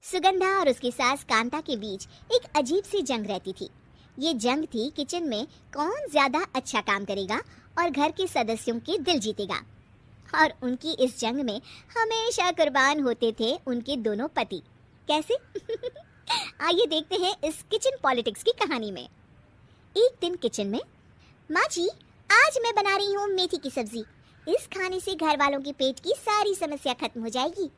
सुगंधा और उसकी सास कांता के बीच एक अजीब सी जंग रहती थी। ये जंग थी किचन में कौन ज्यादा अच्छा काम करेगा और घर के सदस्यों के दिल जीतेगा। और उनकी इस जंग में हमेशा कुर्बान होते थे उनके दोनों पति। कैसे? आइए देखते हैं इस किचन पॉलिटिक्स की कहानी में। एक दिन किचन में, माँ जी आज मैं बना रही हूँ मेथी की सब्जी। इस खाने से घर वालों के पेट की सारी समस्या खत्म हो जाएगी।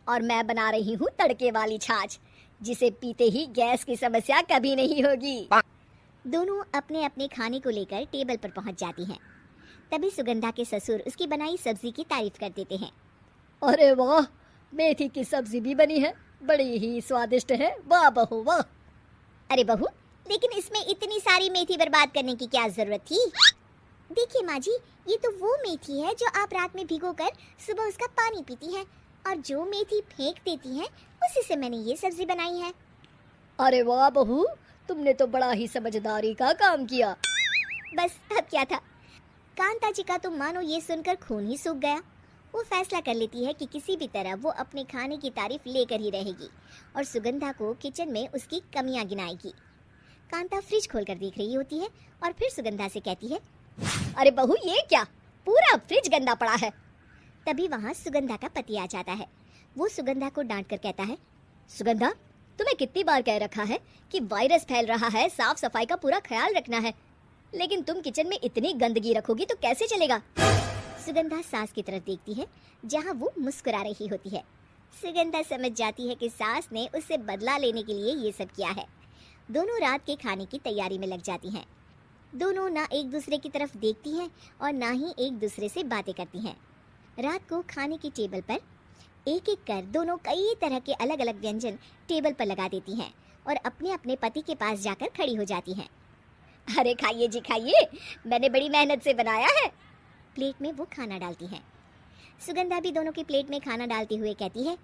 और मैं बना रही हूँ तड़के वाली छाछ, जिसे पीते ही गैस की समस्या कभी नहीं होगी। दोनों अपने अपने खाने को लेकर टेबल पर पहुंच जाती हैं। तभी सुगंधा के ससुर उसकी बनाई सब्जी की तारीफ कर देते हैं। अरे वाह, मेथी की सब्जी भी बनी है, बड़ी ही स्वादिष्ट है। वाह बहू वाह। अरे बहू, लेकिन इसमें इतनी सारी मेथी बर्बाद करने की क्या जरूरत थी? देखिए माँ जी, ये तो वो मेथी है जो आप रात में भिगोकर सुबह उसका पानी पीती हैं, और जो मेथी फेंक देती हैं उसी से मैंने ये सब्जी बनाई है। अरे वाह बहू, तुमने तो बड़ा ही समझदारी का काम किया। बस अब क्या था। कांता जी का तो मानो ये सुनकर खून ही सूख गया। वो फैसला कर लेती है कि किसी भी तरह वो अपने खाने की तारीफ लेकर ही रहेगी और सुगंधा को किचन में उसकी कमियां गिनाएगी। कांता फ्रिज खोलकर देख रही होती है और फिर सुगंधा से कहती है, अरे बहू ये क्या, पूरा फ्रिज गंदा पड़ा है। तभी वहाँ सुगंधा का पति आ जाता है। वो सुगंधा को डांट कर कहता है, सुगंधा, तुम्हें कितनी बार कह रखा है कि वायरस फैल रहा है, साफ सफाई का पूरा ख्याल रखना है, लेकिन तुम किचन में इतनी गंदगी रखोगी तो कैसे चलेगा। सुगंधा सास की तरफ देखती है जहाँ वो मुस्कुरा रही होती है। सुगंधा समझ जाती है कि सास ने उससे बदला लेने के लिए ये सब किया है। दोनों रात के खाने की तैयारी में लग जाती हैं। दोनों ना एक दूसरे की तरफ देखती हैं और ना ही एक दूसरे से बातें करती हैं। रात को खाने की टेबल पर एक एक कर दोनों कई तरह के अलग अलग व्यंजन टेबल पर लगा देती हैं और अपने अपने पति के पास जाकर खड़ी हो जाती हैं। अरे खाइए जी खाइए, मैंने बड़ी मेहनत से बनाया है। प्लेट में वो खाना डालती हैं। सुगंधा भी दोनों की प्लेट में खाना डालते हुए कहती है,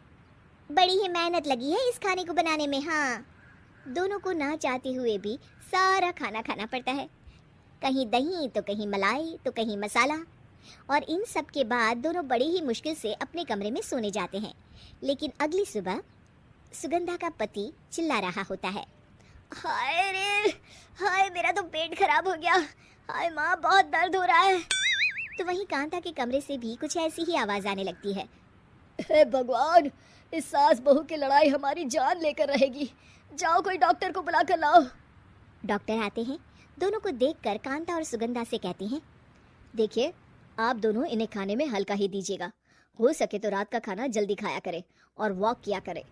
बड़ी ही मेहनत लगी है इस खाने को बनाने में। हाँ, दोनों को ना चाहते हुए भी सारा खाना खाना पड़ता है। कहीं दही तो कहीं मलाई तो कहीं मसाला। और इन सब के बाद दोनों बड़ी ही मुश्किल से अपने कमरे में सोने जाते हैं। लेकिन अगली सुबह सुगंधा का पति चिल्ला रहा होता है, हाय रे, हाय मेरा तो पेट खराब हो गया, हाय माँ बहुत दर्द हो रहा है। तो वहीं कांता के कमरे से भी कुछ ऐसी ही आवाज आने लगती है। हे भगवान, इस सास बहू की लड़ाई हमारी जान लेकर रहेगी। जाओ कोई डॉक्टर को बुला कर लाओ। डॉक्टर आते हैं। दोनों को देखकर कांता और सुगंधा से कहते हैं, देखिए आप दोनों इन्हें खाने में हल्का ही दीजिएगा, हो सके तो रात का खाना जल्दी खाया करें और वॉक किया करें।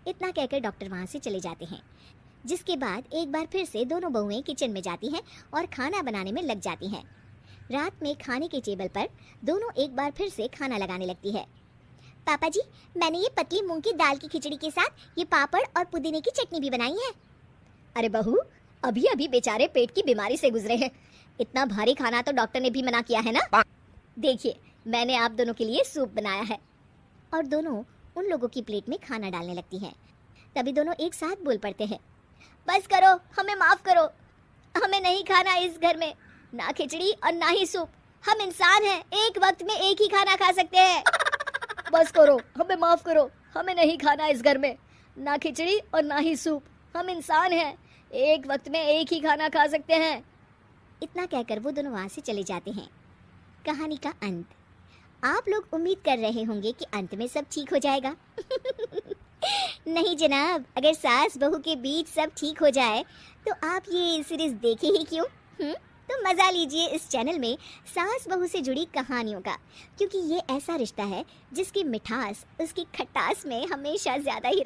इतना कहकर डॉक्टर वहाँ से चले जाते हैं। जिसके बाद एक बार फिर से दोनों बहुएं किचन में जाती हैं और खाना बनाने में लग जाती हैं। रात में खाने के टेबल पर दोनों एक बार फिर से खाना लगाने लगती है। पापा जी, मैंने ये पतली मूंग की दाल की खिचड़ी के साथ ये पापड़ और पुदीने की चटनी भी बनाई है। अरे बहू, अभी अभी बेचारे पेट की बीमारी से गुजरे हैं, इतना भारी खाना तो डॉक्टर ने भी मना किया है ना। देखिए मैंने आप दोनों के लिए सूप बनाया है। और दोनों उन लोगों की प्लेट में खाना डालने लगती हैं। तभी दोनों एक साथ बोल पड़ते हैं, बस करो, हमें माफ करो, हमें नहीं खाना इस घर में, ना खिचड़ी और ना ही सूप। हम इंसान हैं, एक वक्त में एक ही खाना खा सकते हैं। बस करो, हमें माफ करो, हमें नहीं खाना इस घर में, ना खिचड़ी और ना ही सूप। हम इंसान हैं, एक वक्त में एक ही खाना खा सकते हैं। इतना कहकर वो दोनों वहाँ से चले जाते हैं। कहानी का अंत। आप लोग उम्मीद कर रहे होंगे कि अंत में सब ठीक हो जाएगा। नहीं जनाब, अगर सास बहू के बीच सब ठीक हो जाए तो आप ये सीरीज देखे ही क्यों? तो मजा लीजिए इस चैनल में सास बहू से जुड़ी कहानियों का, क्योंकि ये ऐसा रिश्ता है जिसकी मिठास उसकी खटास में हमेशा ज्यादा ही